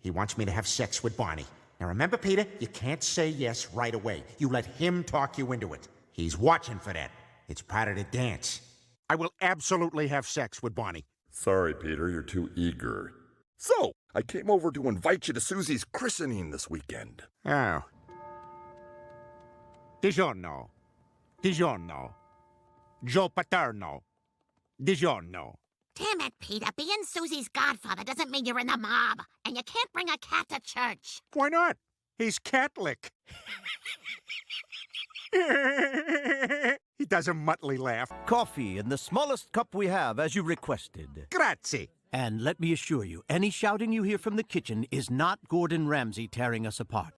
He wants me to have sex with Bonnie. Now remember, Peter, you can't say yes right away. You let him talk you into it. He's watching for that. It's part of the dance. I will absolutely have sex with Bonnie. Sorry, Peter, you're too eager. So, I came over to invite you to Susie's christening this weekend. Oh. Digiorno. Digiorno. Joe Paterno. Digiorno. Damn it, Peter. Being Susie's godfather doesn't mean you're in the mob. And you can't bring a cat to church. Why not? He's Catholic. He does a muttly laugh. Coffee in the smallest cup we have, as you requested. Grazie. And let me assure you, any shouting you hear from the kitchen is not Gordon Ramsay tearing us apart.